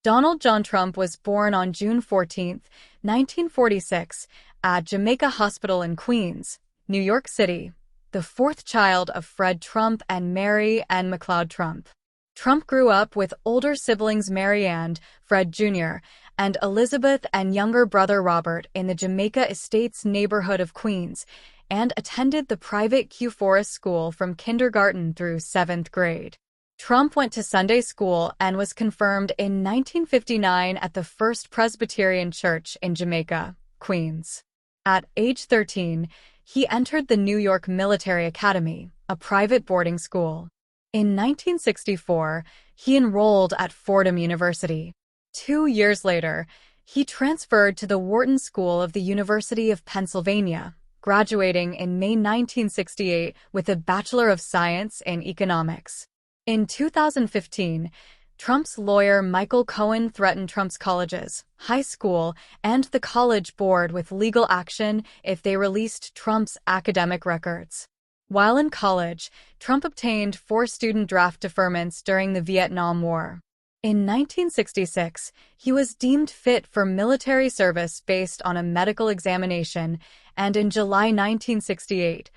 Donald John Trump was born on June 14, 1946, at Jamaica Hospital in Queens, New York City, the fourth child of Fred Trump and Mary Ann McLeod Trump. Trump grew up with older siblings Mary Ann, Fred Jr., and Elizabeth and younger brother Robert in the Jamaica Estates neighborhood of Queens, and attended the private Q Forest School from kindergarten through 7th grade. Trump went to Sunday school and was confirmed in 1959 at the First Presbyterian Church in Jamaica, Queens. At age 13, he entered the New York Military Academy, a private boarding school. In 1964, he enrolled at Fordham University. 2 years later, he transferred to the Wharton School of the University of Pennsylvania, graduating in May 1968 with a Bachelor of Science in Economics. In 2015, Trump's lawyer Michael Cohen threatened Trump's colleges, high school, and the College Board with legal action if they released Trump's academic records. While in college, Trump obtained 4 student draft deferments during the Vietnam War. In 1966, he was deemed fit for military service based on a medical examination, and in July 1968,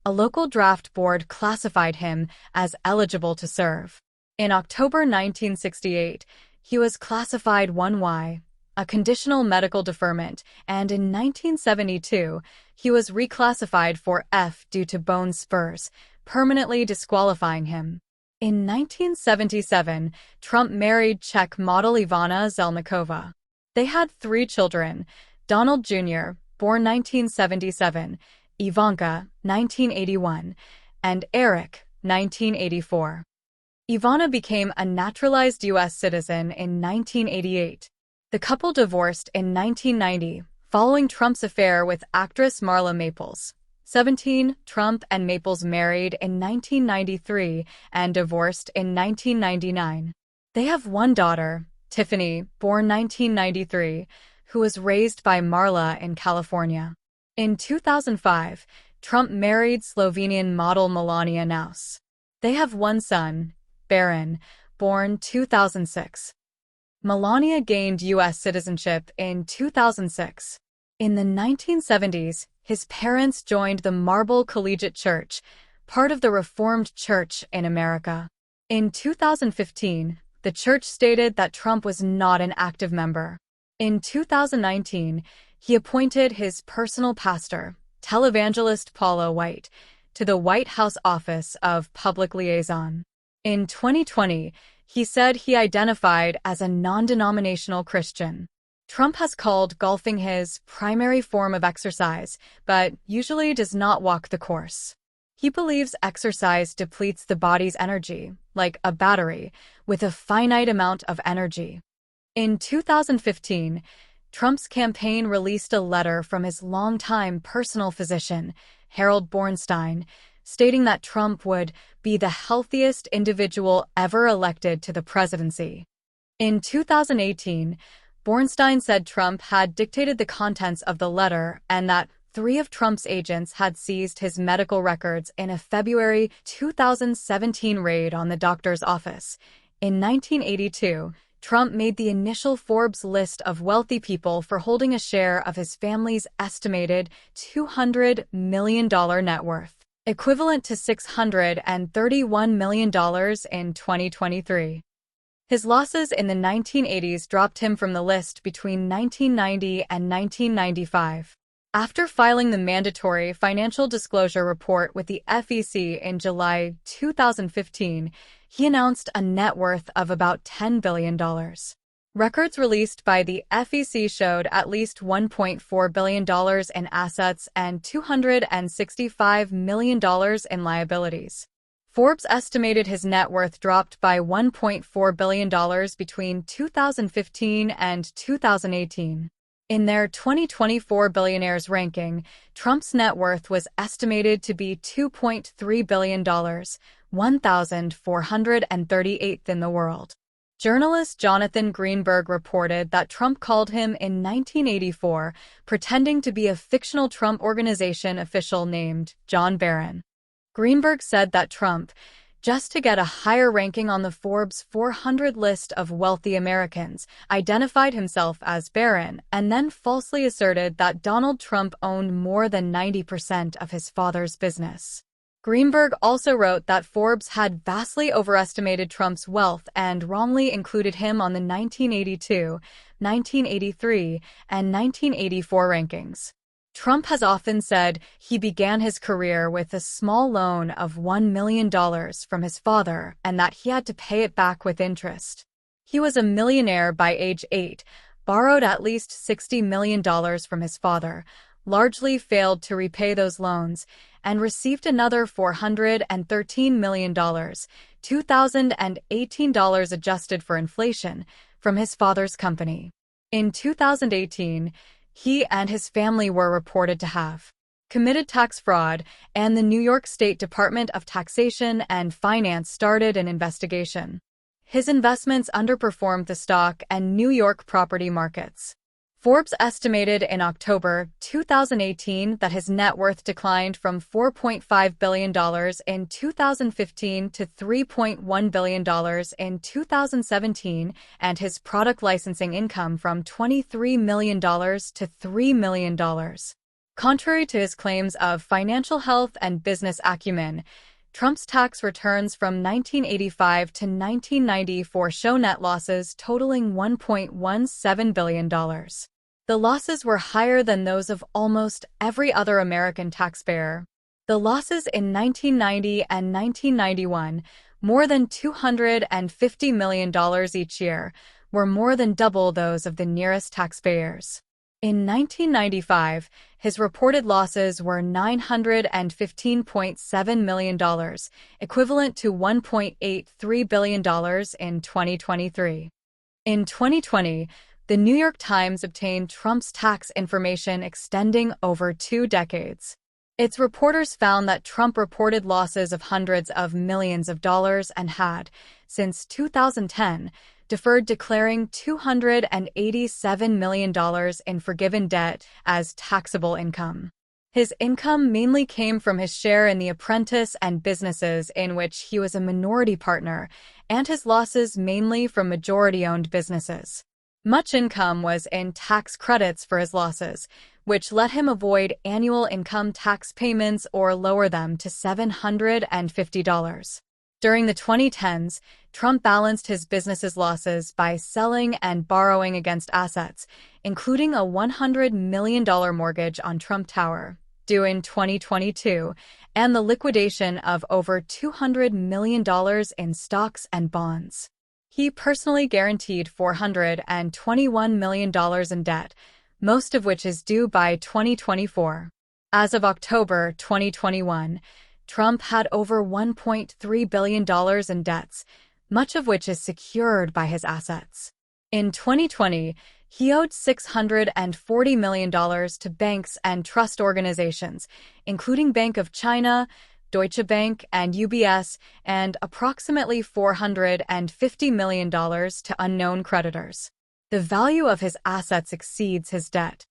a local draft board classified him as eligible to serve. In October 1968, he was classified 1Y, a conditional medical deferment, and in 1972, he was reclassified for F due to bone spurs, permanently disqualifying him. In 1977, Trump married Czech model Ivana Zelníková. They had 3 children: Donald Jr., born 1977, Ivanka, 1981, and Eric, 1984. Ivana became a naturalized U.S. citizen in 1988. The couple divorced in 1990, following Trump's affair with actress Marla Maples. 17, Trump and Maples married in 1993 and divorced in 1999. They have 1 daughter, Tiffany, born 1993, who was raised by Marla in California. In 2005, Trump married Slovenian model Melania Naus. They have 1 son, Baron, born 2006. Melania gained U.S. citizenship in 2006. In the 1970s, his parents joined the Marble Collegiate Church, part of the Reformed Church in America. In 2015, the church stated that Trump was not an active member. In 2019, he appointed his personal pastor, televangelist Paula White, to the White House Office of Public Liaison. In 2020, he said he identified as a non-denominational Christian. Trump has called golfing his primary form of exercise, but usually does not walk the course. He believes exercise depletes the body's energy, like a battery, with a finite amount of energy. In 2015, Trump's campaign released a letter from his longtime personal physician, Harold Bornstein, stating that Trump would be the healthiest individual ever elected to the presidency. In 2018, Bornstein said Trump had dictated the contents of the letter and that 3 of Trump's agents had seized his medical records in a February 2017 raid on the doctor's office. In 1982, Trump made the initial Forbes list of wealthy people for holding a share of his family's estimated $200 million net worth, equivalent to $631 million in 2023. His losses in the 1980s dropped him from the list between 1990 and 1995. After filing the mandatory financial disclosure report with the FEC in July 2015, he announced a net worth of about $10 billion. Records released by the FEC showed at least $1.4 billion in assets and $265 million in liabilities. Forbes estimated his net worth dropped by $1.4 billion between 2015 and 2018. In their 2024 billionaires ranking, Trump's net worth was estimated to be $2.3 billion, 1,438th in the world. Journalist Jonathan Greenberg reported that Trump called him in 1984, pretending to be a fictional Trump Organization official named John Barron. Greenberg said that Trump just to get a higher ranking on the Forbes 400 list of wealthy Americans, identified himself as Barron, and then falsely asserted that Donald Trump owned more than 90% of his father's business. Greenberg also wrote that Forbes had vastly overestimated Trump's wealth and wrongly included him on the 1982, 1983, and 1984 rankings. Trump has often said he began his career with a small loan of $1 million from his father and that he had to pay it back with interest. He was a millionaire by age 8, borrowed at least $60 million from his father, largely failed to repay those loans, and received another $413 million, $2018 adjusted for inflation, from his father's company. In 2018, he and his family were reported to have committed tax fraud, and the New York State Department of Taxation and Finance started an investigation. His investments underperformed the stock and New York property markets. Forbes estimated in October 2018 that his net worth declined from $4.5 billion in 2015 to $3.1 billion in 2017, and his product licensing income from $23 million to $3 million. Contrary to his claims of financial health and business acumen, Trump's tax returns from 1985 to 1994 show net losses totaling $1.17 billion. The losses were higher than those of almost every other American taxpayer. The losses in 1990 and 1991, more than $250 million each year, were more than double those of the nearest taxpayers. In 1995, his reported losses were $915.7 million, equivalent to $1.83 billion in 2023. In 2020, the New York Times obtained Trump's tax information extending over 2 decades. Its reporters found that Trump reported losses of hundreds of millions of dollars and had, since 2010, deferred declaring $287 million in forgiven debt as taxable income. His income mainly came from his share in the Apprentice and businesses in which he was a minority partner, and his losses mainly from majority-owned businesses. Much income was in tax credits for his losses, which let him avoid annual income tax payments or lower them to $750. During the 2010s, Trump balanced his business's losses by selling and borrowing against assets, including a $100 million mortgage on Trump Tower, due in 2022, and the liquidation of over $200 million in stocks and bonds. He personally guaranteed $421 million in debt, most of which is due by 2024. As of October 2021, Trump had over $1.3 billion in debts, much of which is secured by his assets. In 2020, he owed $640 million to banks and trust organizations, including Bank of China, Deutsche Bank, and UBS, and approximately $450 million to unknown creditors. The value of his assets exceeds his debt.